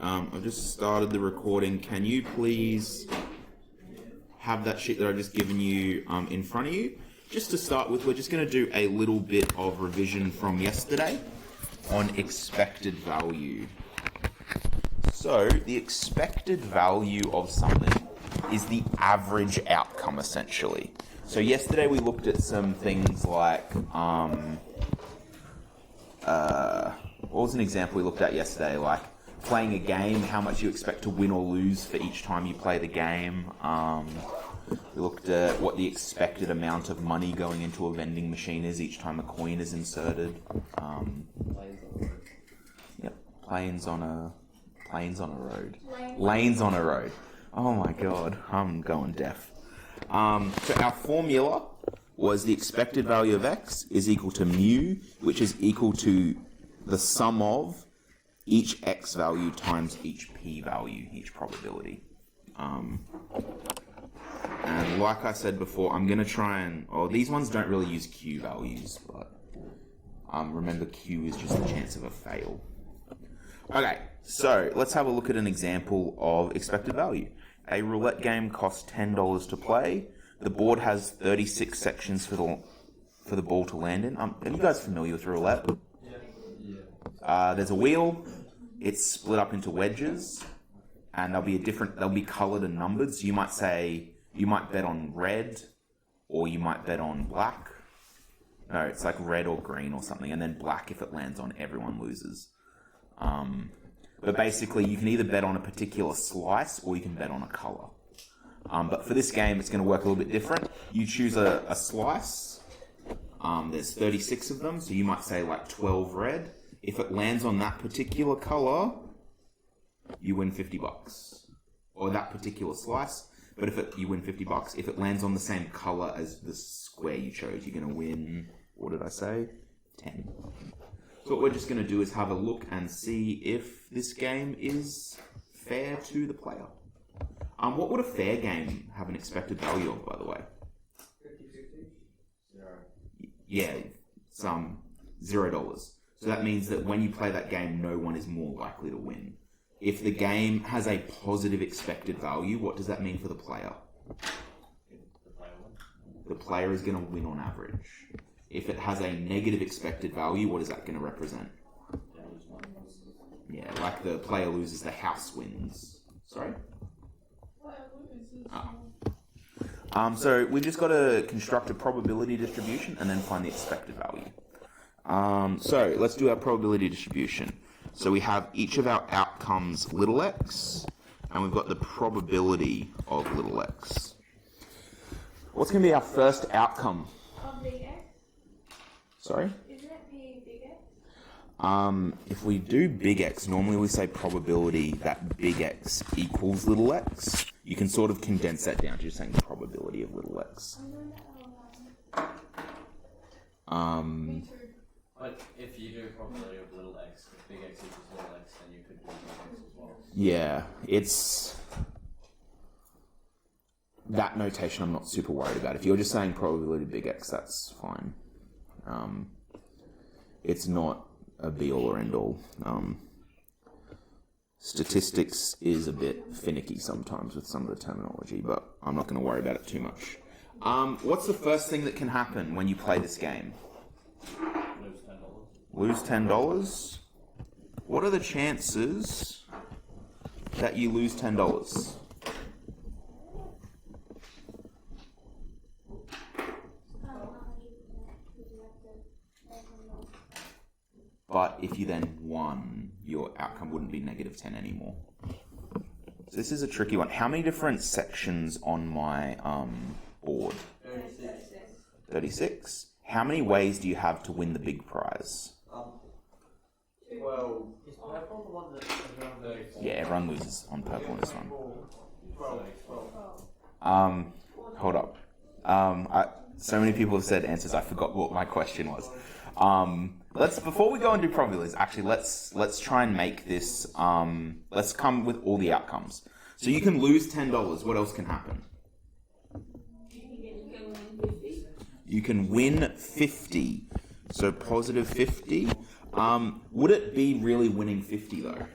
I've just started the recording. Can you please have that sheet that I've just given you in front of you? Just to start with, we're just going to do a little bit of revision from yesterday on expected value. So, the expected value of something is the average outcome, essentially. So yesterday we looked at some things like, what was an example we looked at yesterday? Like playing a game, how much you expect to win or lose for each time you play the game. We looked at what the expected amount of money going into a vending machine is each time a coin is inserted. Yep, lanes on a road. Oh my god, I'm going deaf. So our formula was the expected value of x is equal to mu, which is equal to the sum of each x value times each p value, each probability. And like I said before, I'm going to try and... these ones don't really use q values, but remember q is just the chance of a fail. Okay, so let's have a look at an example of expected value. A roulette game costs $10 to play. The board has 36 sections for the ball to land in. Are you guys familiar with roulette? Yeah. There's a wheel. It's split up into wedges, and they'll be coloured and numbered. So you might bet on red, or you might bet on black. No, it's like red or green or something, and then black if it lands on everyone loses. But basically, you can either bet on a particular slice or you can bet on a colour. But for this game, it's going to work a little bit different. You choose a slice. There's 36 of them, so you might say like 12 red. If it lands on that particular colour, you win $50. Or that particular slice. But you win $50. If it lands on the same colour as the square you chose, you're going to win, what did I say? 10. So what we're just going to do is have a look and see if this game is fair to the player. What would a fair game have an expected value of, by the way? 50-50? Zero. Yeah, some $0. So that means that when you play that game, no one is more likely to win. If the game has a positive expected value, what does that mean for the player? The player is going to win on average. If it has a negative expected value, what is that going to represent? Yeah, like the player loses, the house wins. Sorry? So we've just got to construct a probability distribution and then find the expected value. So let's do our probability distribution. So we have each of our outcomes little x, and we've got the probability of little x. What's going to be our first outcome? Sorry? Isn't it P big X? If we do big X, normally we say probability that big X equals little x. You can sort of condense that down to just saying the probability of little x. But if you do probability of little x, if big X equals little x, then you could do big X as well. Yeah, it's... that notation I'm not super worried about. If you're just saying probability of big X, that's fine. It's not a be-all or end-all. Statistics is a bit finicky sometimes with some of the terminology, but I'm not going to worry about it too much. What's the first thing that can happen when you play this game? Lose $10. What are the chances that you lose $10? But if you then won, your outcome wouldn't be -10 anymore. So this is a tricky one. How many different sections on my board? 36. How many ways do you have to win the big prize? Well, is purple the one that everyone loses? Yeah, everyone loses on purple in this one. 12. Hold up. So many people have said answers, I forgot what my question was. Before we go and do probabilities, actually, let's try and make this, let's come with all the outcomes. So you can lose $10. What else can happen? You can win 50. So positive 50. Would it be really winning 50 though?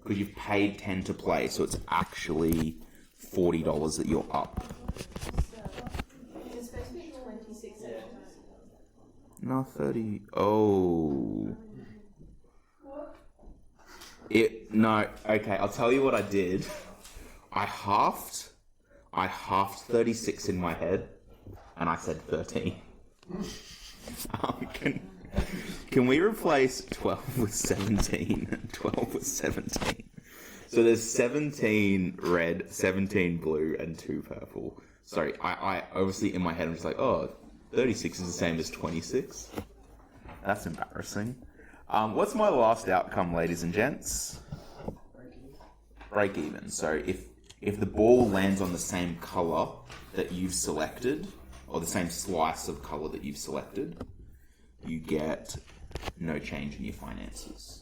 because you've paid 10 to play, so it's actually $40 that you're up. It's supposed to be 26 cents. No, 30. Oh. No, okay, I'll tell you what I did. I halved 36 in my head, and I said 13. Can we replace 12 with 17 and 12 with 17? So there's 17 red, 17 blue, and 2 purple. Sorry, I obviously in my head I'm just like, oh, 36 is the same as 26. That's embarrassing. What's my last outcome, ladies and gents? Break even. So if the ball lands on the same colour that you've selected, or the same slice of colour that you've selected, you get no change in your finances.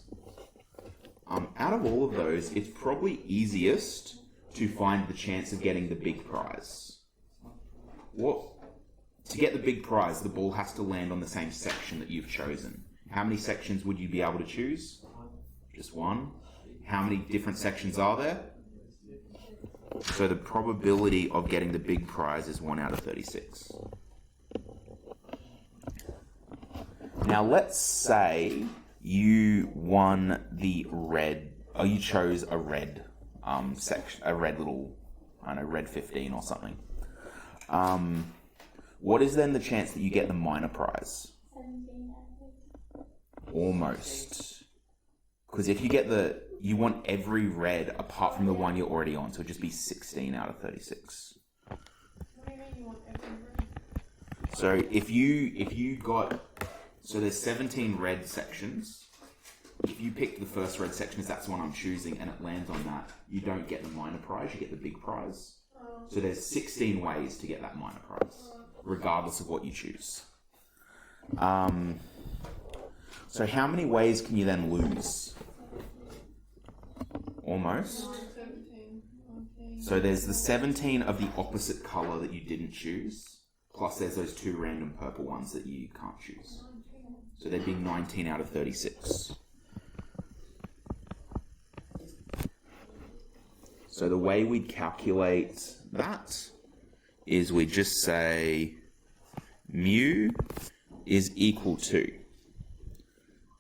Out of all of those, it's probably easiest to find the chance of getting the big prize. To get the big prize, the ball has to land on the same section that you've chosen. How many sections would you be able to choose? Just one. How many different sections are there? So the probability of getting the big prize is 1 out of 36. Now let's say you won the red, or you chose a red section, a red little, I don't know, red 15 or something. What is then the chance that you get the minor prize? 17. Almost. Because if you get you want every red apart from the one you're already on, so it'd just be 16 out of 36. What do you mean you want every room? So if you got, so there's 17 red sections. If you pick the first red section as that's the one I'm choosing and it lands on that, you don't get the minor prize, you get the big prize. So there's 16 ways to get that minor prize, regardless of what you choose. So how many ways can you then lose? Almost. 17. Okay. So there's the 17 of the opposite colour that you didn't choose, plus there's those 2 random purple ones that you can't choose. So there'd be 19 out of 36. So the way we'd calculate that is we just say mu is equal to,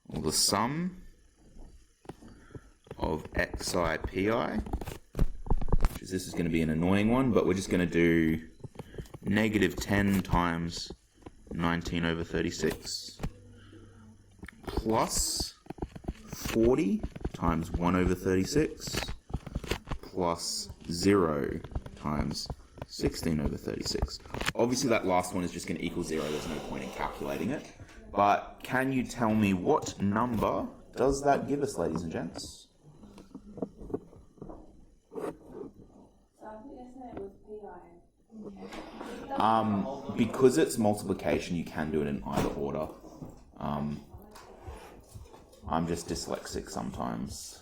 well, the sum of xi pi, which is, this is going to be an annoying one, but we're just going to do negative 10 times 19 over 36 plus 40 times 1 over 36 plus 0 times 16 over 36. Obviously that last one is just going to equal 0, there's no point in calculating it. But can you tell me what number does that give us, ladies and gents? Because it's multiplication, you can do it in either order. I'm just dyslexic sometimes.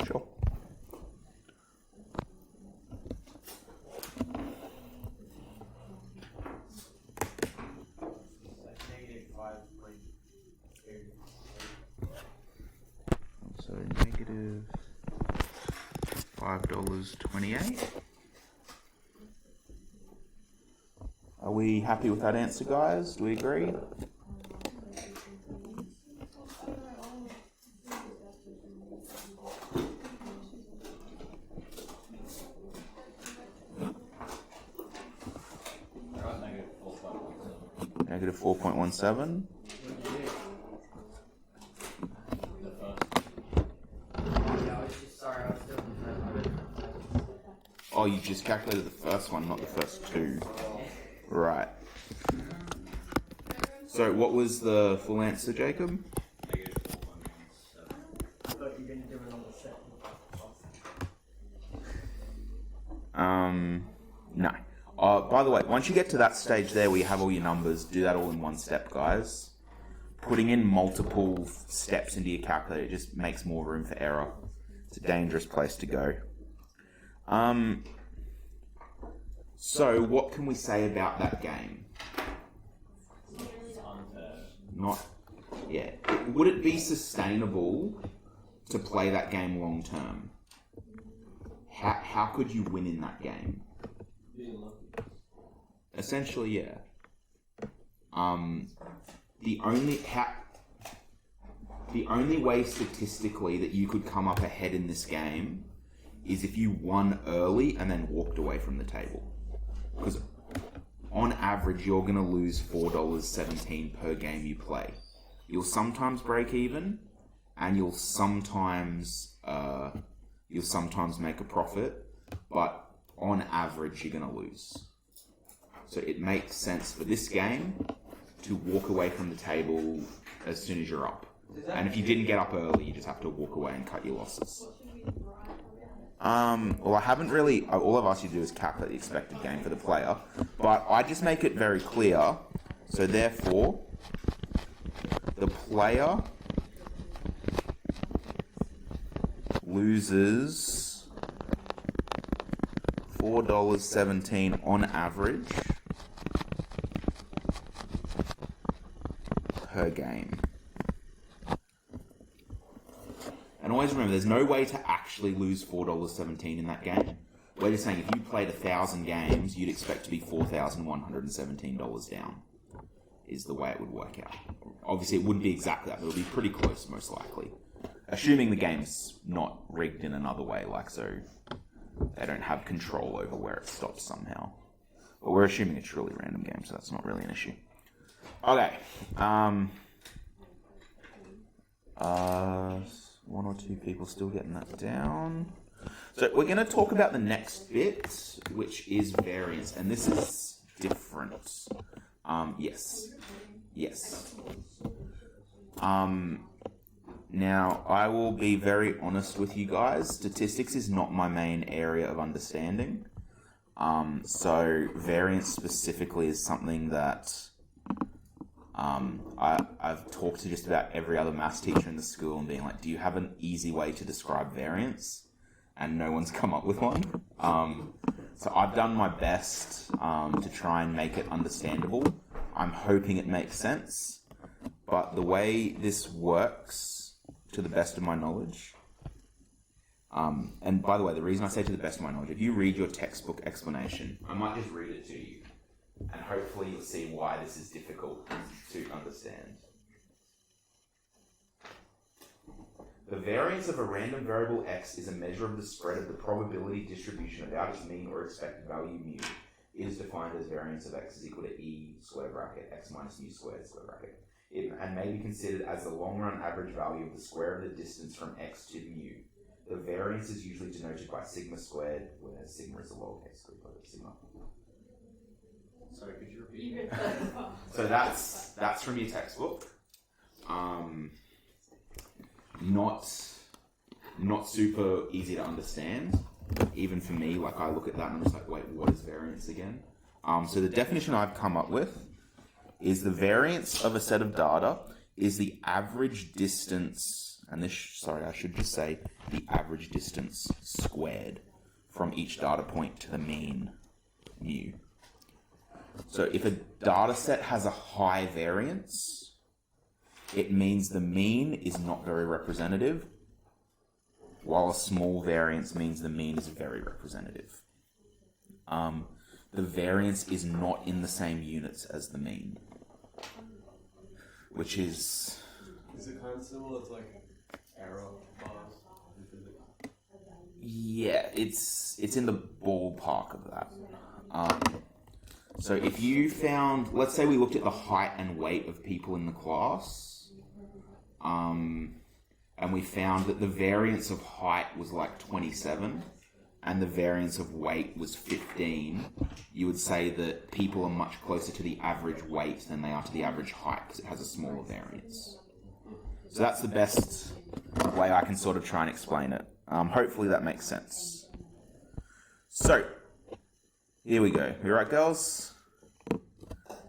Sure. So negative $5.28. Are we happy with that answer, guys? Do we agree? Negative 4.17. Oh, you just calculated the first one, not the first two. Right. So what was the full answer, Jacob? No. By the way, once you get to that stage there where you have all your numbers, do that all in one step, guys. Putting in multiple steps into your calculator just makes more room for error. It's a dangerous place to go. So what can we say about that game? Not, yeah. Would it be sustainable to play that game long term, how could you win in that game? Being lucky. Essentially, yeah. The only way statistically that you could come up ahead in this game is if you won early and then walked away from the table. Because on average, you're going to lose $4.17 per game you play. You'll sometimes break even, and you'll sometimes make a profit, but on average, you're going to lose. So it makes sense for this game to walk away from the table as soon as you're up. And if you didn't get up early, you just have to walk away and cut your losses. Well, I haven't really... All I've asked you to do is calculate the expected gain for the player. But I just make it very clear. So therefore, the player loses $4.17 on average per game. And always remember, there's no way to actually lose $4.17 in that game. We're just saying if you played 1,000 games, you'd expect to be $4,117 down, is the way it would work out. Obviously, it wouldn't be exactly that, but it would be pretty close, most likely. Assuming the game's not rigged in another way, like so they don't have control over where it stops somehow. But we're assuming it's truly random game, so that's not really an issue. Okay. One or two people still getting that down. So we're going to talk about the next bit, which is variance, and this is different. Yes. Now, I will be very honest with you guys. Statistics is not my main area of understanding. So variance specifically is something that I've talked to just about every other maths teacher in the school and being like, do you have an easy way to describe variance? And no one's come up with one. So I've done my best to try and make it understandable. I'm hoping it makes sense. But the way this works, to the best of my knowledge, and by the way, the reason I say to the best of my knowledge, if you read your textbook explanation, I might just read it to you. And hopefully you'll see why this is difficult to understand. The variance of a random variable x is a measure of the spread of the probability distribution about its mean or expected value mu. It is defined as variance of x is equal to e square bracket x minus mu squared square bracket. And may be considered as the long-run average value of the square of the distance from x to mu. The variance is usually denoted by sigma squared, where sigma is a lowercase group of sigma. Sorry, could you repeat? So that's from your textbook. Not super easy to understand, even for me. Like I look at that and I'm just like, wait, what is variance again? So the definition I've come up with is the variance of a set of data is the average distance, and this, sorry, I should just say the average distance squared from each data point to the mean mu. So if a data set has a high variance, it means the mean is not very representative, while a small variance means the mean is very representative. The variance is not in the same units as the mean, which is... Is it kind of similar to like arrow bars in physics? Yeah, it's in the ballpark of that. So if you found, let's say we looked at the height and weight of people in the class, and we found that the variance of height was like 27, and the variance of weight was 15, you would say that people are much closer to the average weight than they are to the average height because it has a smaller variance. So that's the best way I can sort of try and explain it. Hopefully that makes sense. So, here we go. You alright, girls?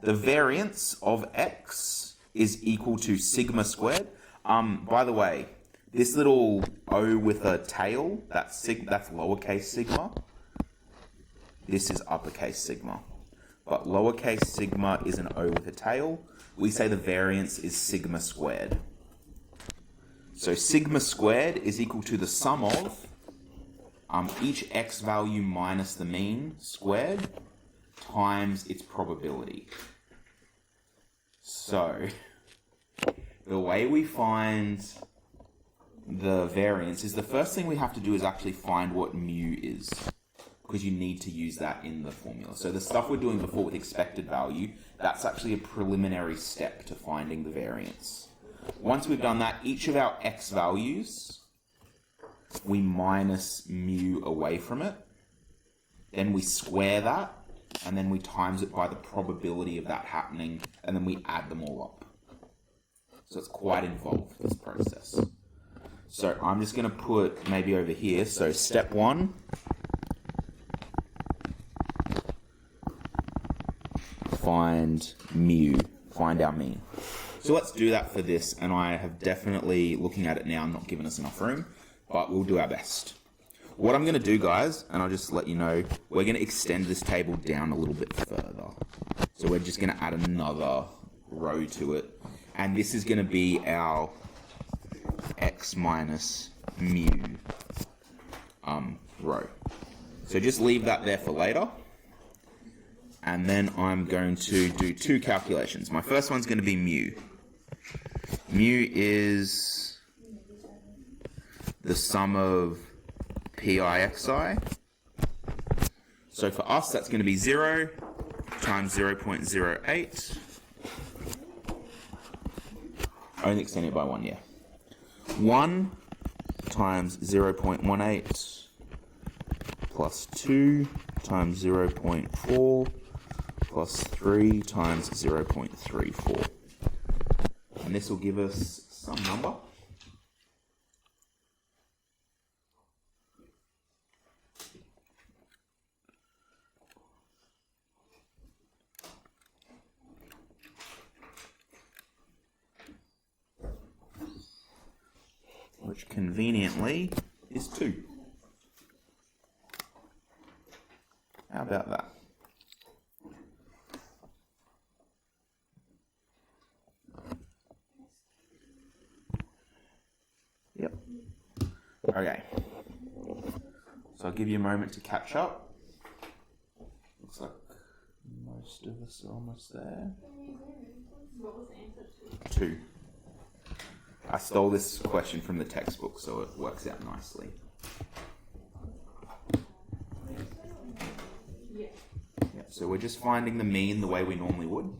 The variance of x is equal to sigma squared. By the way, this little O with a tail, that's lowercase sigma. This is uppercase sigma. But lowercase sigma is an O with a tail. We say the variance is sigma squared. So sigma squared is equal to the sum of each x value minus the mean squared times its probability. So the way we find the variance is the first thing we have to do is actually find what mu is, because you need to use that in the formula. So the stuff we're doing before with expected value, that's actually a preliminary step to finding the variance. Once we've done that, each of our x values, we minus mu away from it. Then we square that, and then we times it by the probability of that happening, and then we add them all up. So it's quite involved, this process. So I'm just going to put maybe over here. So step 1. Find mu. Find our mean. So let's do that for this. And I have definitely, looking at it now, not given us enough room. But we'll do our best. What I'm going to do, guys, and I'll just let you know, we're going to extend this table down a little bit further. So we're just going to add another row to it. And this is going to be our x minus mu row. So just leave that there for later. And then I'm going to do 2 calculations. My first one's going to be mu. Mu is the sum of pi xi. So for us, that's going to be 0 times 0.08. Only extending it by 1, yeah. 1 times 0.18 plus 2 times 0.4 plus 3 times 0.34. And this will give us some number. Which conveniently is 2. How about that? Yep. Okay. So I'll give you a moment to catch up. Looks like most of us are almost there. What was the answer to? 2. I stole this question from the textbook, so it works out nicely. Yeah. Yeah, so we're just finding the mean the way we normally would.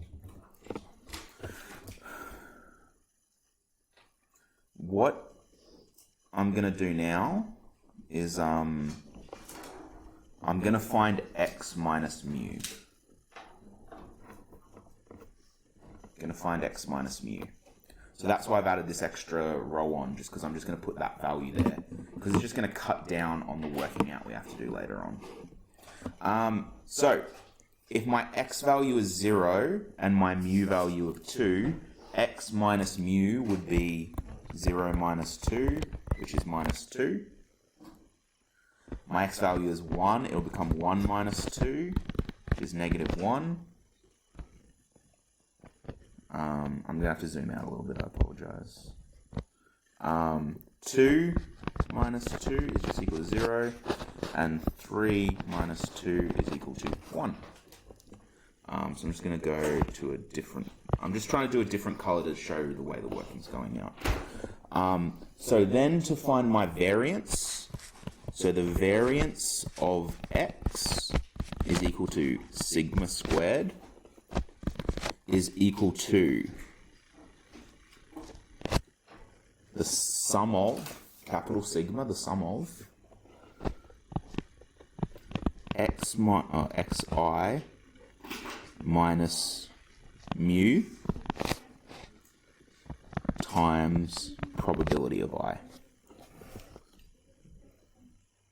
What I'm going to do now is I'm going to find x minus mu. Going to find x minus mu. So that's why I've added this extra row on, just because I'm just going to put that value there. Because it's just going to cut down on the working out we have to do later on. So, if my x value is 0 and my mu value of 2, x minus mu would be 0 minus 2, which is minus 2. My x value is 1, it will become 1 minus 2, which is negative 1. I'm going to have to zoom out a little bit, I apologize. 2 minus 2 is just equal to 0, and 3 minus 2 is equal to 1. So I'm just going to go to a different... I'm just trying to do a different colour to show the way the working's going out. So then to find my variance, so the variance of x is equal to sigma squared is equal to the sum of, capital sigma, the sum of xi minus mu times probability of I.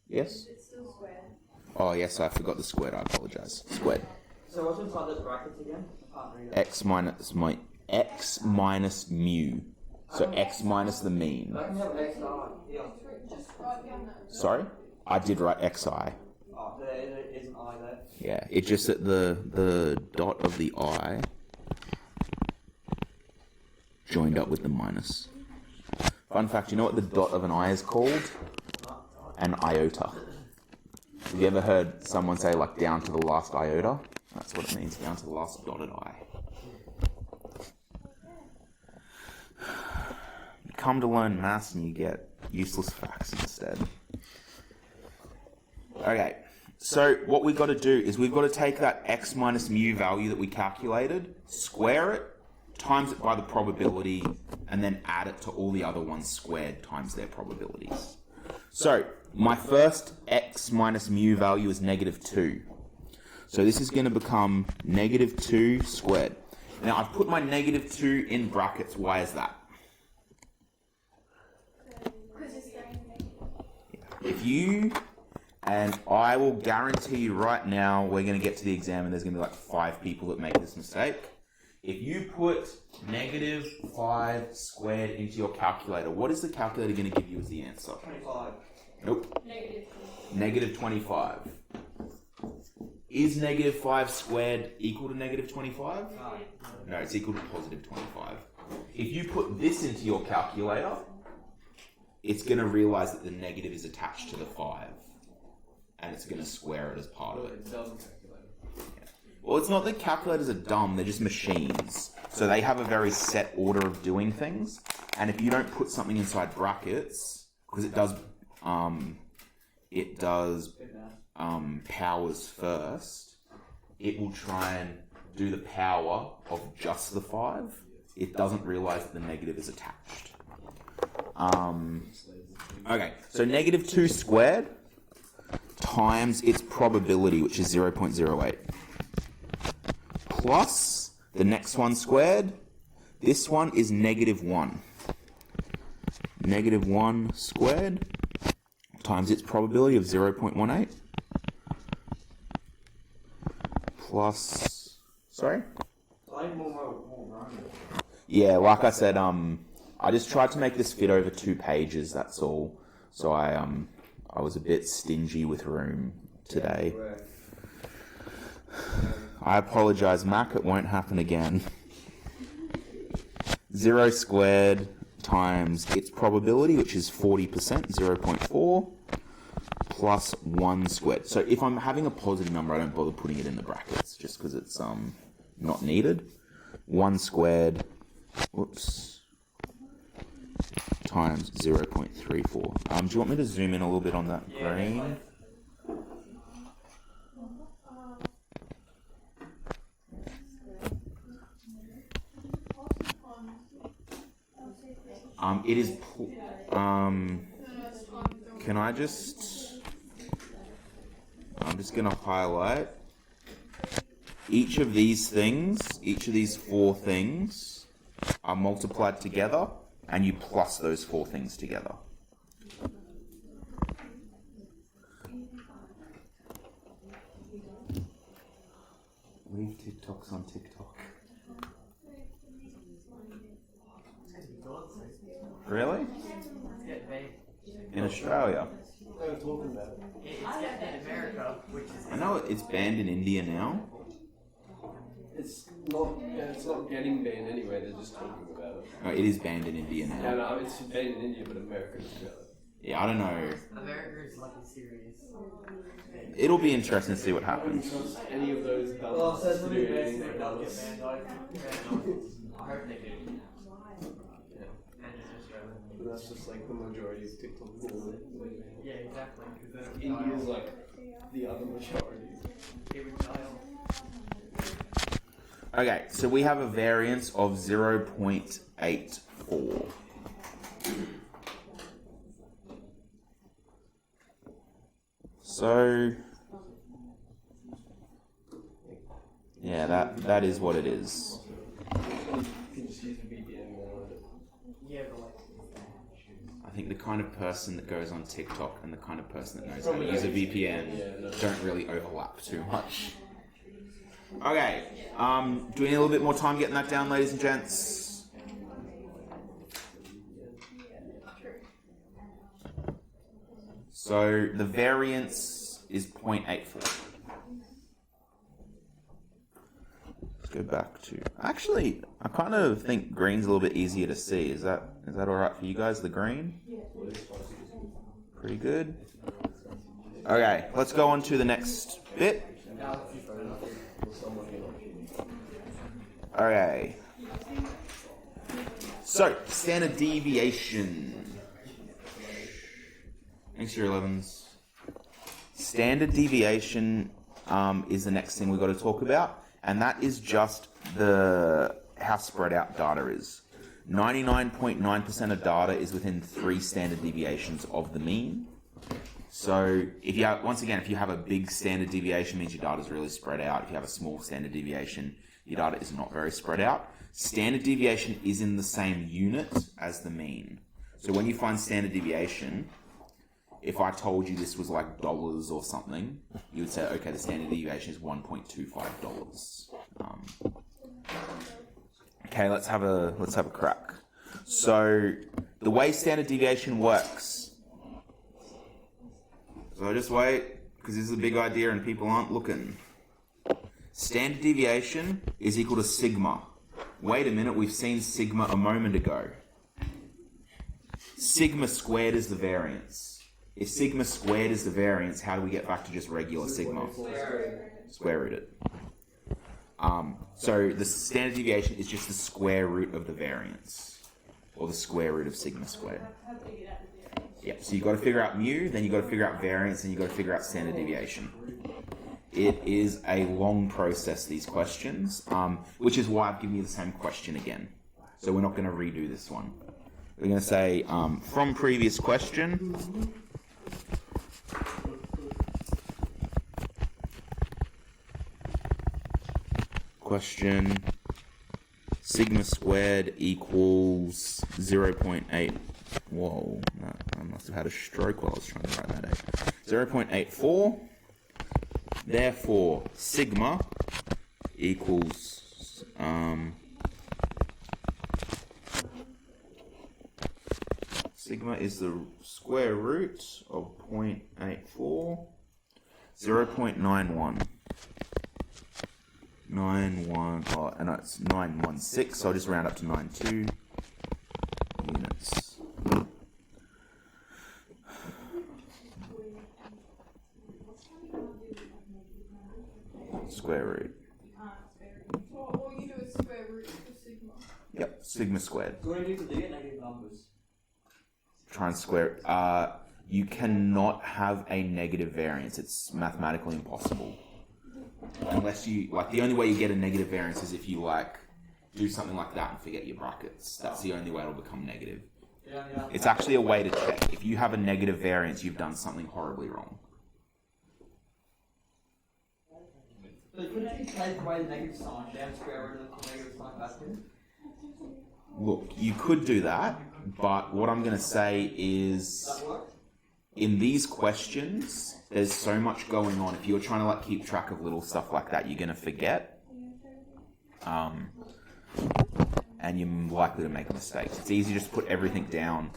Yes? It's still square. Oh, yes, I forgot the squared. I apologize. Squared. So what's inside those brackets again? I can't read it. X minus mu. So x minus the mean. I can have x star. Yeah. Just write down that. Sorry? I did write xi. Oh, there is an I there. Yeah, it's just that the dot of the I joined up with the minus. If Fun fact, you know what the dot of an I is called? An iota. Have you ever heard someone say, like, down to the last iota? That's what it means, down to the last dotted I. You come to learn maths and you get useless facts instead. Okay, so what we've got to do is we've got to take that x minus mu value that we calculated, square it, times it by the probability, and then add it to all the other ones squared times their probabilities. So, my first x minus mu value is -2. So this is going to become -2 squared. Now, I've put my -2 in brackets. Why is that? If you, and I will guarantee you right now, we're going to get to the exam and there's going to be like 5 people that make this mistake. If you put -5 squared into your calculator, what is the calculator going to give you as the answer? 25. Nope. Negative. -25. Is -5 squared equal to -25? No, it's equal to +25. If you put this into your calculator, it's going to realize that the negative is attached to the 5. And it's going to square it as part of it. Well, it's not that calculators are dumb, they're just machines. So they have a very set order of doing things. And if you don't put something inside brackets, because it does powers first, it will try and do the power of just the 5. It doesn't realize that the negative is attached. Okay, so -2 squared times its probability, which is 0.08. Plus the next one squared. This one is -1. -1 squared times its probability of 0.18. Plus, sorry? Yeah, like I said, I just tried to make this fit over 2 pages, that's all. So I was a bit stingy with room today. I apologize, Mac, it won't happen again. 0 squared times its probability, which is 40%, 0.4, plus 1 squared. So if I'm having a positive number, I don't bother putting it in the brackets, just because it's not needed. 1 squared, whoops, times 0.34. Do you want me to zoom in a little bit on that green? It is, can I just, I'm just going to highlight each of these things, each of these 4 things are multiplied together, and you plus those 4 things together. Leave TikToks on TikTok. Really? In Australia? They were talking about it. It's in America, which is I know it's banned in India now. It's not getting banned anyway, they're just talking about it. Oh, it is banned in India Yeah, now. no, it's banned in India, but America doesn't got it. Yeah, I don't know. America is like a serious. It'll be interesting to see what I wouldn't happens. trust any of those Well, dummies to do anything they don't get regardless. banned, I hope they do. Yeah. And it's Australian. But that's just like the majority of TikTok. Yeah, exactly. Because India's like the other majority. it would die off. Okay, so we have a variance of 0.84. So, yeah, that is what it is. You can just use VPN now. Yeah, but like. I think the kind of person that goes on TikTok and the kind of person that knows how to use a VPN don't really overlap too much. Okay, do we need a little bit more time getting that down, ladies and gents? So the variance is 0.84. go back to... Actually, I kind of think green's a little bit easier to see. Is that alright for you guys, the green? Pretty good. Okay, let's go on to the next bit. Okay. So, standard deviation. Thanks, year 11s. Standard deviation is the next thing we've got to talk about, and that is just how spread out data is. 99.9% of data is within 3 standard deviations of the mean. So if you have a big standard deviation, it means your data is really spread out. If you have a small standard deviation, your data is not very spread out. Standard deviation is in the same unit as the mean. So when you find standard deviation, if I told you this was like dollars or something, you would say, okay, the standard deviation is $1.25. Okay, let's have a crack. So the way standard deviation works. So just wait, because this is a big idea and people aren't looking. Standard deviation is equal to sigma. Wait a minute, we've seen sigma a moment ago. Sigma squared is the variance. If sigma squared is the variance, how do we get back to just regular sigma? Square root it. So the standard deviation is just the square root of the variance, or the square root of sigma squared. Yep, so you've got to figure out mu, then you've got to figure out variance, and you've got to figure out standard deviation. It is a long process, these questions, which is why I've given you the same question again. So we're not going to redo this one. We're going to say, from previous question, sigma squared equals 0.8. Whoa, I must have had a stroke while I was trying to write that out. 0.84. Therefore, sigma equals sigma is the square root of 0.84, 0.91. 916, so I'll just round up to 92 units. Square root. All you do is square root for sigma. Yep, sigma squared. So what do you do to get negative numbers? Try and square it. You cannot have a negative variance. It's mathematically impossible. Unless you, the only way you get a negative variance is if you, do something like that and forget your brackets. That's the only way it'll become negative. Yeah. It's actually a way to check. If you have a negative variance, you've done something horribly wrong. So couldn't you take away the negative sign and square root of the negative sign back in? Look, you could do that, but what I'm going to say is, That work? in these questions, there's so much going on. If you're trying to keep track of little stuff like that, you're going to forget. And you're likely to make mistakes. It's easy to just put everything down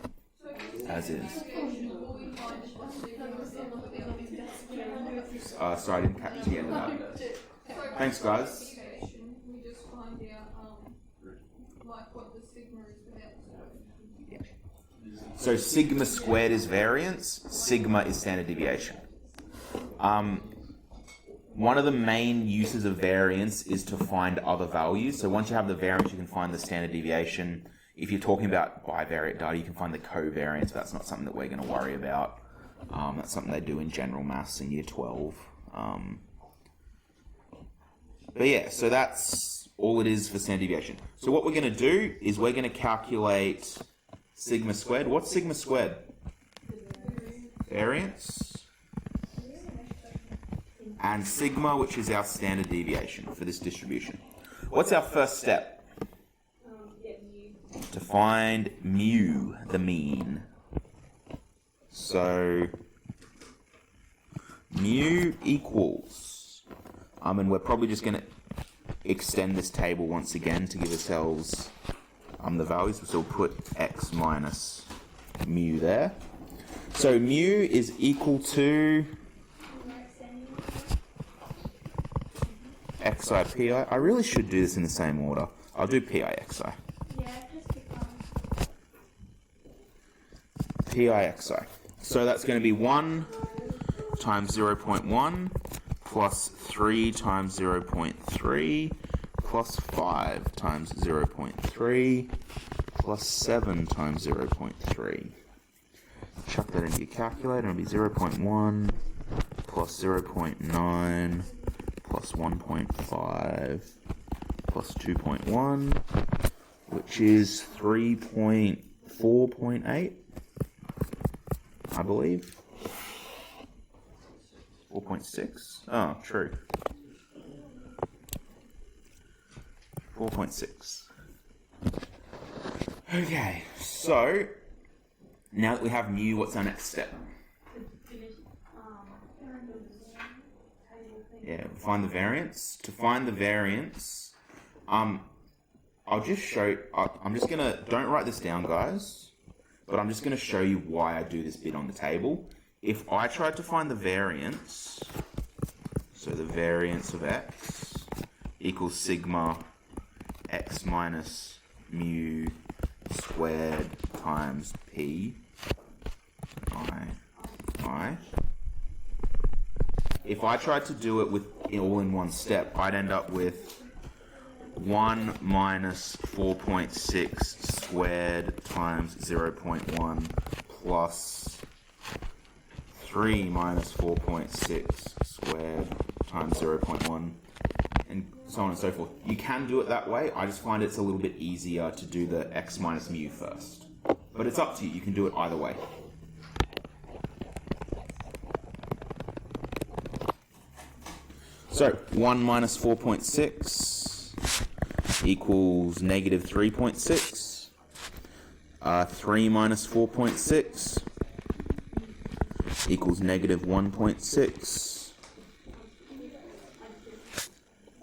as is. Sorry, I didn't catch the end of that. Thanks, guys. We just find out what the sigma is without the square. So sigma squared is variance, sigma is standard deviation. One of the main uses of variance is to find other values. So once you have the variance, you can find the standard deviation. If you're talking about bivariate data, you can find the covariance, but that's not something that we're going to worry about. That's something they do in general maths in year 12. But yeah, so that's all it is for standard deviation. So what we're going to do is we're going to calculate sigma squared. What's sigma squared? Variance. And sigma, which is our standard deviation for this distribution. What's our first step? To find mu, the mean. So mu equals, and we're probably just going to extend this table once again to give ourselves the values. So we'll put x minus mu there. So mu is equal to x xi pi. I really should do this in the same order. I'll do pi xi. Yeah, just pick one. Pi xi. So that's going to be 1 times 0.1 plus 3 times 0.3 plus 5 times 0.3 plus 7 times 0.3. Chuck that into your calculator, it'll be 0.1 plus 0.9 plus 1.5 plus 2.1, which is 4.8, I believe. 4.6? Oh, true. 4.6. Okay, so now that we have mu, what's our next step? Yeah, find the variance. To find the variance, I'll just show. I'm just gonna, don't write this down, guys, but I'm just gonna show you why I do this bit on the table. If I tried to find the variance, so the variance of x equals sigma x minus mu squared times p I. If I tried to do it with all in one step, I'd end up with 1 minus 4.6 squared times 0.1 plus 3 minus 4.6 squared times 0.1, and so on and so forth. You can do it that way. I just find it's a little bit easier to do the x minus mu first. But it's up to you. You can do it either way. So 1 minus 4.6 equals negative 3.6. 3 minus 4.6 equals negative 1.6.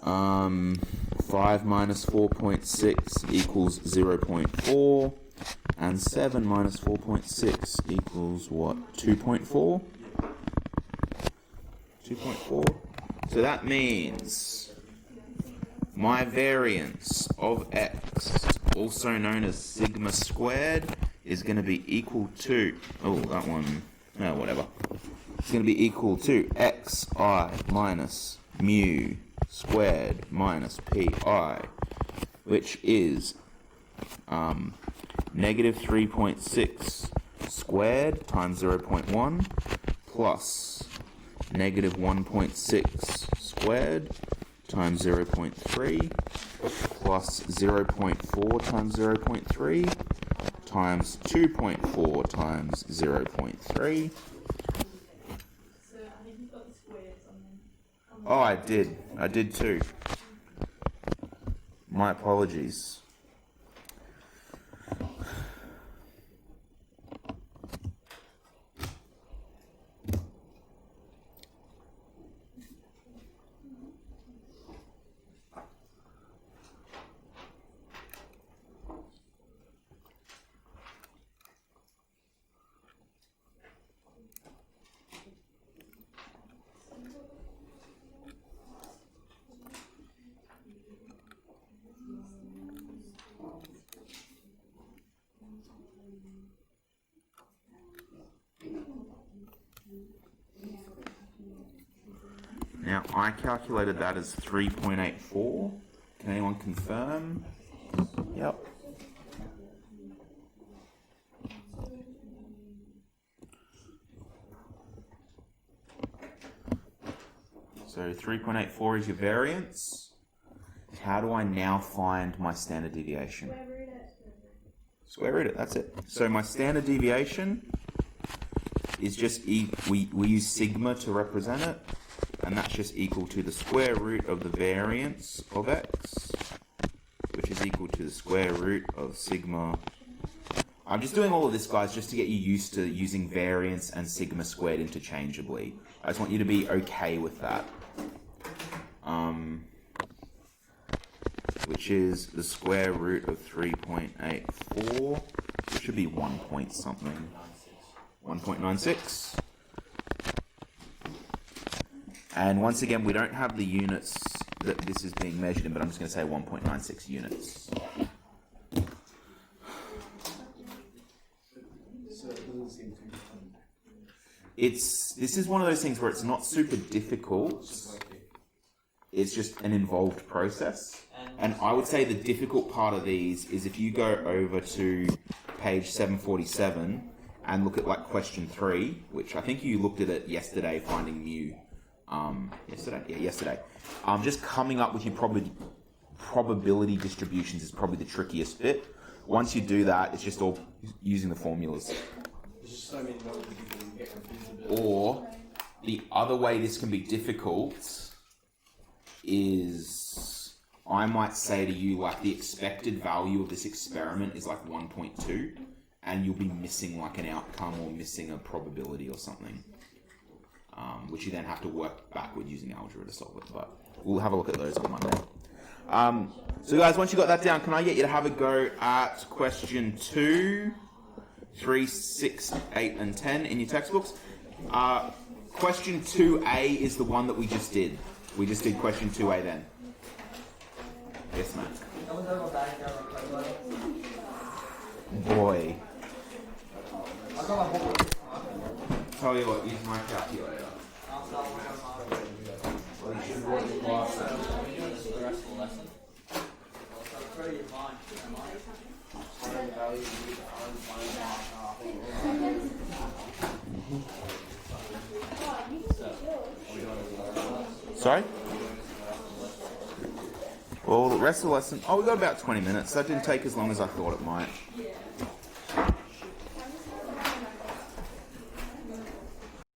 5 minus 4.6 equals 0.4. And 7 minus 4.6 equals what? 2.4? 2.4? So that means my variance of x, also known as sigma squared, is going to be equal to, whatever. It's going to be equal to xi minus mu squared minus pi, which is negative 3.6 squared times 0.1 plus negative 1.6 squared times 0.3 plus 0.4 times 0.3 times 2.4 times 0.3. Oh, I did. I did too. My apologies. Now, I calculated that as 3.84. Can anyone confirm? Yep. So 3.84 is your variance. How do I now find my standard deviation? Square root it, that's it. So my standard deviation is just, we use sigma to represent it. And that's just equal to the square root of the variance of x, which is equal to the square root of sigma. I'm just doing all of this, guys, just to get you used to using variance and sigma squared interchangeably. I just want you to be okay with that. Which is the square root of 3.84, which should be 1 point something. 1.96. And once again, we don't have the units, that this is being measured in, but I'm just going to say 1.96 units. So it doesn't seem too This is one of those things where it's not super difficult. It's just an involved process. And I would say the difficult part of these is if you go over to page 747 and look at like question 3, which I think you looked at it yesterday, finding mu. Yesterday? Yeah, yesterday. Just coming up with your probability distributions is probably the trickiest bit. Once you do that, it's just all using the formulas. There's just so many numbers you can get confused a bit. Or the other way this can be difficult is, I might say to you, like, the expected value of this experiment is like 1.2, and you'll be missing like an outcome or missing a probability or something, which you then have to work backward using algebra to solve it. But we'll have a look at those on Monday. So guys, once you got that down, can I get you to have a go at question 2, 3, 6, 8, and 10 in your textbooks? Question 2A is the one that we just did. We just did question 2A then. Yes, Matt. Boy. Tell you what, use my calculator. Well, you should work in class. Are we doing this for the rest of the lesson? It's already in mind. Sorry? Well, the rest of the lesson... Oh, we got about 20 minutes. That didn't take as long as I thought it might.